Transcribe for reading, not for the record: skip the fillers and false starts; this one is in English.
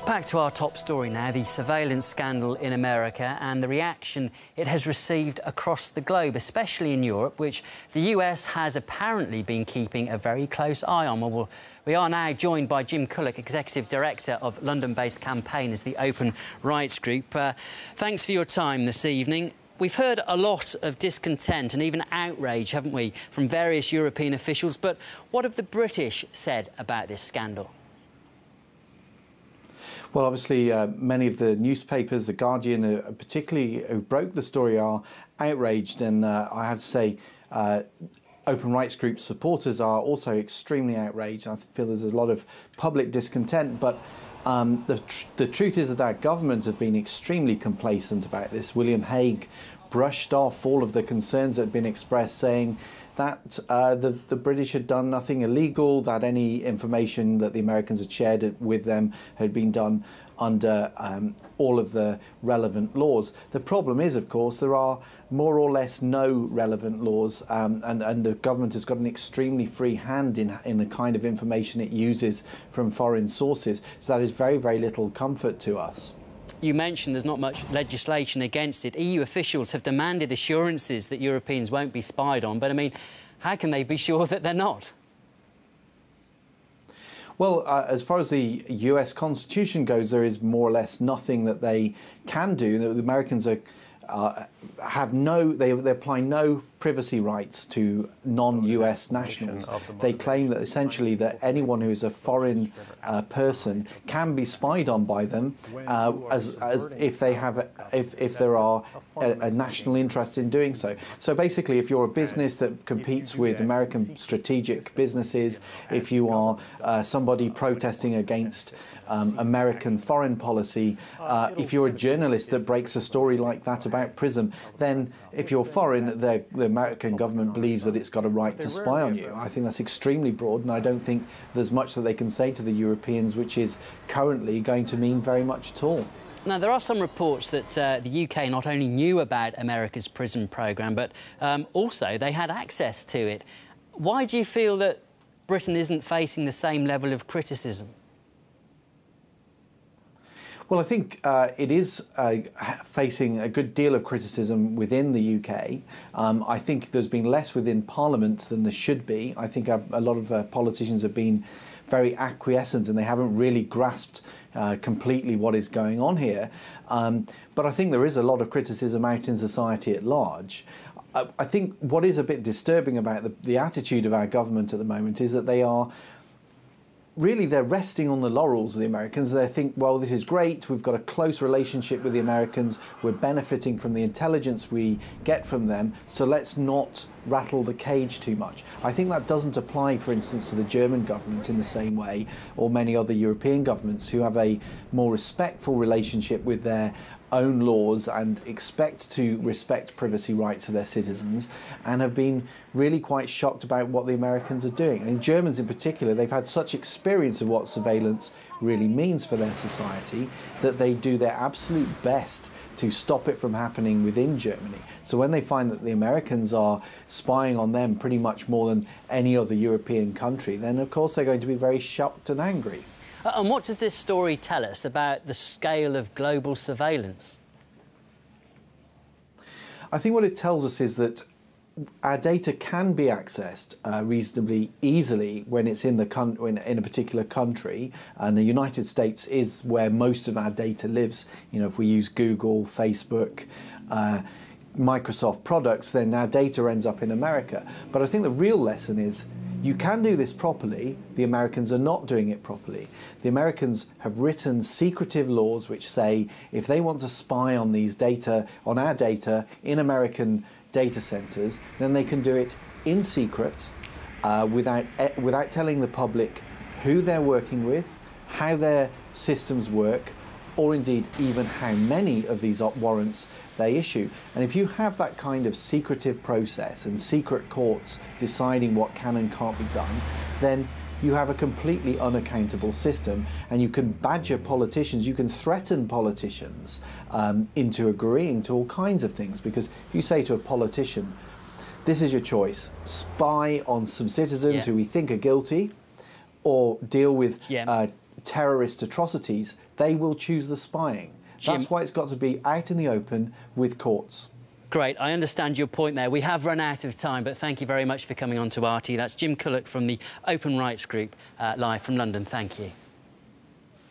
Back to our top story now, the surveillance scandal in America and the reaction it has received across the globe, especially in Europe, which the US has apparently been keeping a very close eye on. Well, we are now joined by Jim Killock, Executive Director of London-based campaigners, the Open Rights Group. Thanks for your time this evening. We've heard a lot of discontent and even outrage, haven't we, from various European officials, but what have the British said about this scandal? Well, obviously, many of the newspapers, The Guardian, particularly who broke the story, are outraged. And I have to say, Open Rights Group supporters are also extremely outraged. I feel there's a lot of public discontent. But the truth is that our government have been extremely complacent about this. William Hague brushed off all of the concerns that had been expressed, saying that the British had done nothing illegal, that any information that the Americans had shared with them had been done under all of the relevant laws. The problem is, of course, there are more or less no relevant laws, and the government has got an extremely free hand in the kind of information it uses from foreign sources. So that is very, very little comfort to us. You mentioned there's not much legislation against it. EU officials have demanded assurances that Europeans won't be spied on, but I mean, how can they be sure that they're not? Well, as far as the US Constitution goes, there is more or less nothing that they can do. The Americans they apply no privacy rights to non-US nationals. They claim that essentially that anyone who is a foreign person can be spied on by them, as if they have if there are a national interest in doing so. So basically, if you're a business that competes with American strategic businesses, if you are somebody protesting against American foreign policy, if you're a journalist that breaks a story like that about PRISM, then if you're foreign, the American government believes that it's got a right to spy on you. I think that's extremely broad, and I don't think there's much that they can say to the Europeans which is currently going to mean very much at all. Now, there are some reports that the UK not only knew about America's PRISM programme, but also they had access to it. Why do you feel that Britain isn't facing the same level of criticism? Well, I think it is facing a good deal of criticism within the UK. I think there's been less within Parliament than there should be. I think a lot of politicians have been very acquiescent and they haven't really grasped completely what is going on here. But I think there is a lot of criticism out in society at large. I think what is a bit disturbing about the attitude of our government at the moment is that they're resting on the laurels of the Americans. They think, well, this is great, we've got a close relationship with the Americans, we're benefiting from the intelligence we get from them, so let's not rattle the cage too much. I think that doesn't apply, for instance, to the German government in the same way, or many other European governments who have a more respectful relationship with their own laws and expect to respect privacy rights of their citizens, and have been really quite shocked about what the Americans are doing. And Germans in particular, they've had such experience of what surveillance really means for their society that they do their absolute best to stop it from happening within Germany. So when they find that the Americans are spying on them pretty much more than any other European country, then of course they're going to be very shocked and angry. And what does this story tell us about the scale of global surveillance? I think what it tells us is that our data can be accessed reasonably easily when it's in a particular country, and the United States is where most of our data lives. You know, if we use Google, Facebook, Microsoft products, then our data ends up in America. But I think the real lesson is you can do this properly. The Americans are not doing it properly. The Americans have written secretive laws which say if they want to spy on these data, on our data in American data centers, then they can do it in secret without telling the public who they're working with, how their systems work, or indeed even how many of these warrants they issue. And if you have that kind of secretive process and secret courts deciding what can and can't be done, then you have a completely unaccountable system, and you can badger politicians, you can threaten politicians into agreeing to all kinds of things. Because if you say to a politician, this is your choice, spy on some citizens who we think are guilty, or deal with terrorist atrocities, they will choose the spying. Jim, that's why it's got to be out in the open with courts. Great, I understand your point there. We have run out of time, but thank you very much for coming on to RT. That's Jim Killock from the Open Rights Group, live from London. Thank you.